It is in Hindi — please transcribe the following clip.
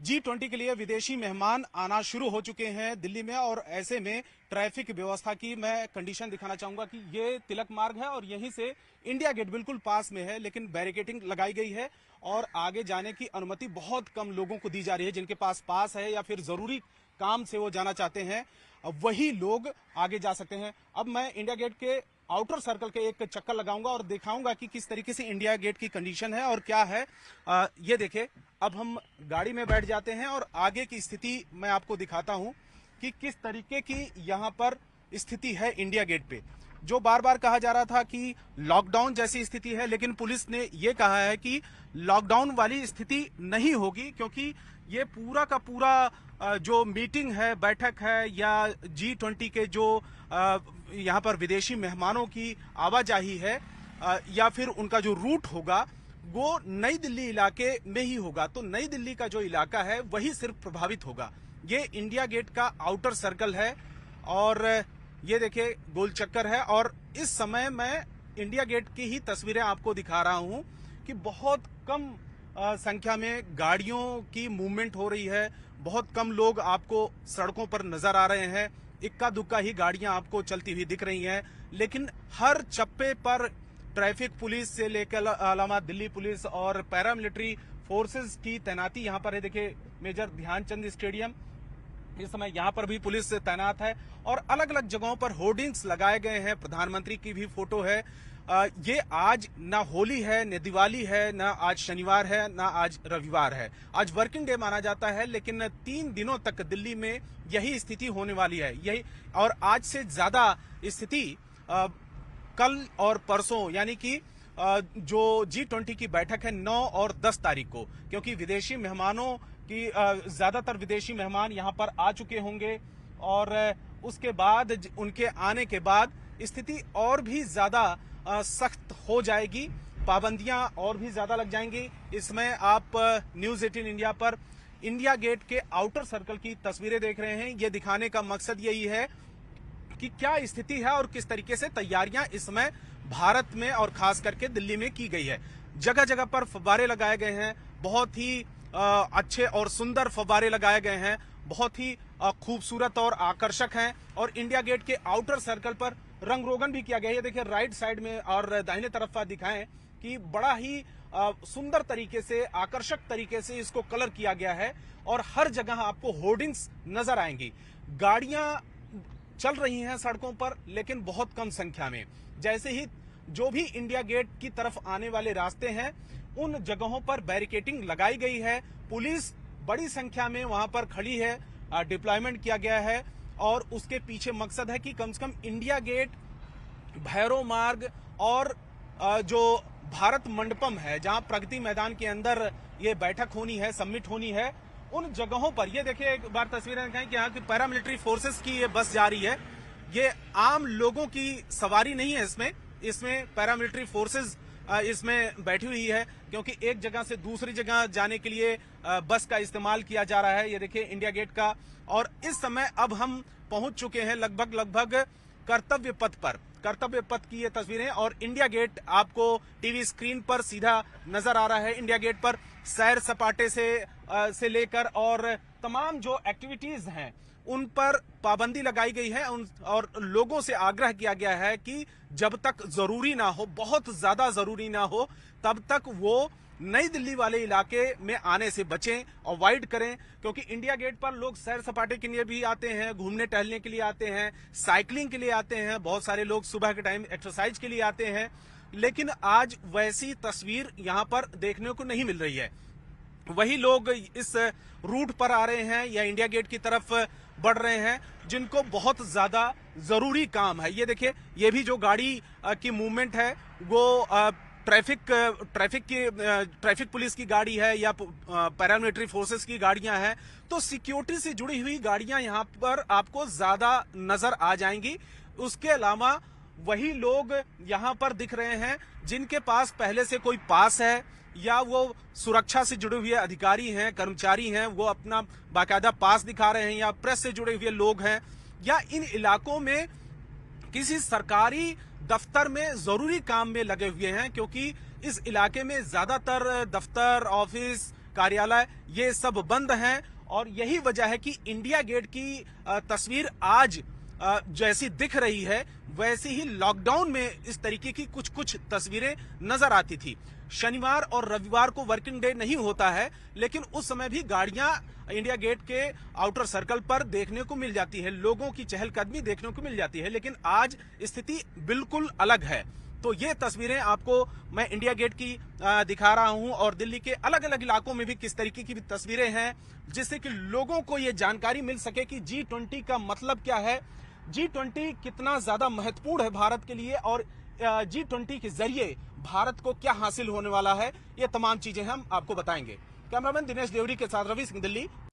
G20 के लिए विदेशी मेहमान आना शुरू हो चुके हैं दिल्ली में। और ऐसे में ट्रैफिक व्यवस्था की मैं कंडीशन दिखाना चाहूंगा कि ये तिलक मार्ग है और यहीं से इंडिया गेट बिल्कुल पास में है, लेकिन बैरिकेडिंग लगाई गई है और आगे जाने की अनुमति बहुत कम लोगों को दी जा रही है। जिनके पास है या फिर जरूरी काम से वो जाना चाहते हैं, वही लोग आगे जा सकते हैं। अब मैं इंडिया गेट के आउटर सर्कल के एक चक्कर लगाऊंगा और दिखाऊंगा कि किस तरीके से इंडिया गेट की कंडीशन है और क्या है। ये देखिए, अब हम गाड़ी में बैठ जाते हैं और आगे की स्थिति मैं आपको दिखाता हूं कि किस तरीके की यहां पर स्थिति है इंडिया गेट पे। जो बार बार कहा जा रहा था कि लॉकडाउन जैसी स्थिति है, लेकिन पुलिस ने यह कहा है कि लॉकडाउन वाली स्थिति नहीं होगी, क्योंकि ये पूरा का पूरा जो मीटिंग है, बैठक है, या G20 के जो यहाँ पर विदेशी मेहमानों की आवाजाही है, या फिर उनका जो रूट होगा वो नई दिल्ली इलाके में ही होगा। तो नई दिल्ली का जो इलाका है वही सिर्फ प्रभावित होगा। ये इंडिया गेट का आउटर सर्कल है और ये देखिए गोल चक्कर है। और इस समय मैं इंडिया गेट की ही तस्वीरें आपको दिखा रहा हूं कि बहुत कम संख्या में गाड़ियों की मूवमेंट हो रही है। बहुत कम लोग आपको सड़कों पर नजर आ रहे हैं। इक्का दुक्का ही गाड़ियां आपको चलती हुई दिख रही हैं, लेकिन हर चप्पे पर ट्रैफिक पुलिस से लेकर अलावा दिल्ली पुलिस और पैरामिलिट्री फोर्सेस की तैनाती यहां पर है। देखिए, मेजर ध्यानचंद स्टेडियम, इस समय यहां पर भी पुलिस तैनात है और अलग अलग जगहों पर होर्डिंग्स लगाए गए हैं। प्रधानमंत्री की भी फोटो है। ये आज ना होली है, न दिवाली है, ना आज शनिवार है, ना आज रविवार है। आज वर्किंग डे माना जाता है, लेकिन 3 दिनों तक दिल्ली में यही स्थिति होने वाली है। यही, और आज से ज्यादा स्थिति कल और परसों, यानी कि जो G20 की बैठक है 9 और 10 तारीख को, क्योंकि विदेशी मेहमानों की ज्यादातर विदेशी मेहमान यहां पर आ चुके होंगे और उसके बाद उनके आने के बाद स्थिति और भी ज्यादा सख्त हो जाएगी, पाबंदियां और भी ज्यादा लग जाएंगी। इसमें आप न्यूज 18 इंडिया पर इंडिया गेट के आउटर सर्कल की तस्वीरें देख रहे हैं। ये दिखाने का मकसद यही है कि क्या स्थिति है और किस तरीके से तैयारियां इस समय भारत में और खास करके दिल्ली में की गई है। जगह जगह पर फव्वारे लगाए गए हैं, बहुत ही अच्छे और सुंदर फव्वारे लगाए गए हैं, बहुत ही खूबसूरत और आकर्षक हैं। और इंडिया गेट के आउटर सर्कल पर रंग रोगन भी किया गया है। ये देखिए, राइट साइड में और दाहिने तरफ दिखाएं कि बड़ा ही सुंदर तरीके से, आकर्षक तरीके से इसको कलर किया गया है और हर जगह आपको होर्डिंग्स नजर आएंगी। गाड़ियां चल रही हैं सड़कों पर, लेकिन बहुत कम संख्या में। जैसे ही जो भी इंडिया गेट की तरफ आने वाले रास्ते हैं, उन जगहों पर बैरिकेडिंग लगाई गई है। पुलिस बड़ी संख्या में वहां पर खड़ी है, डिप्लॉयमेंट किया गया है और उसके पीछे मकसद है कि कम से कम इंडिया गेट, भैरव मार्ग और जो भारत मंडपम है, जहां प्रगति मैदान के अंदर ये बैठक होनी है, समिट होनी है, उन जगहों पर ये देखिए, एक बार तस्वीरें दिखाएं कि यहाँ की पैरामिलिट्री फोर्सेस की ये बस जा रही है। ये आम लोगों की सवारी नहीं है, इसमें पैरामिलिट्री फोर्सेस इसमें बैठी हुई है, क्योंकि एक जगह से दूसरी जगह जाने के लिए बस का इस्तेमाल किया जा रहा है। ये देखिए इंडिया गेट का। और इस समय अब हम पहुंच चुके हैं लगभग कर्तव्य पथ पर। कर्तव्य पथ की ये तस्वीरें और इंडिया गेट आपको टीवी स्क्रीन पर सीधा नजर आ रहा है। इंडिया गेट पर सैर सपाटे से लेकर और तमाम जो एक्टिविटीज हैं उन पर पाबंदी लगाई गई है और लोगों से आग्रह किया गया है कि जब तक जरूरी ना हो, बहुत ज्यादा जरूरी ना हो, तब तक वो नई दिल्ली वाले इलाके में आने से बचें, अवॉइड करें। क्योंकि इंडिया गेट पर लोग सैर सपाटे के लिए भी आते हैं, घूमने टहलने के लिए आते हैं, साइकिलिंग के लिए आते हैं, बहुत सारे लोग सुबह के टाइम एक्सरसाइज के लिए आते हैं। लेकिन आज वैसी तस्वीर यहां पर देखने को नहीं मिल रही है। वही लोग इस रूट पर आ रहे हैं या इंडिया गेट की तरफ बढ़ रहे हैं जिनको बहुत ज्यादा जरूरी काम है। ये देखिए, ये भी जो गाड़ी की मूवमेंट है वो ट्रैफिक पुलिस की गाड़ी है या पैरामिलिट्री फोर्सेस की गाड़ियां हैं। तो सिक्योरिटी से जुड़ी हुई गाड़ियां यहां पर आपको ज्यादा नजर आ जाएंगी। उसके अलावा वही लोग यहां पर दिख रहे हैं जिनके पास पहले से कोई पास है या वो सुरक्षा से जुड़े हुए अधिकारी हैं, कर्मचारी हैं, वो अपना बाकायदा पास दिखा रहे हैं, या प्रेस से जुड़े हुए लोग हैं, या इन इलाकों में किसी सरकारी दफ्तर में जरूरी काम में लगे हुए हैं। क्योंकि इस इलाके में ज्यादातर दफ्तर, ऑफिस कार्यालय ये सब बंद हैं। और यही वजह है कि इंडिया गेट की तस्वीर आज जैसी दिख रही है वैसी ही लॉकडाउन में इस तरीके की कुछ कुछ तस्वीरें नजर आती थी। शनिवार और रविवार को वर्किंग डे नहीं होता है, लेकिन उस समय भी गाड़ियां इंडिया गेट के आउटर सर्कल पर देखने को मिल जाती है, लोगों की चहलकदमी देखने को मिल जाती है। लेकिन आज स्थिति बिल्कुल अलग है। तो ये तस्वीरें आपको मैं इंडिया गेट की दिखा रहा हूं और दिल्ली के अलग अलग इलाकों में भी किस तरीके की भी तस्वीरें हैं, जिससे कि लोगों को ये जानकारी मिल सके कि G20 का मतलब क्या है, G20 कितना ज्यादा महत्वपूर्ण है भारत के लिए और G20 के जरिए भारत को क्या हासिल होने वाला है। ये तमाम चीजें हम आपको बताएंगे। कैमरामैन दिनेश देवरी के साथ रवि सिंह, दिल्ली।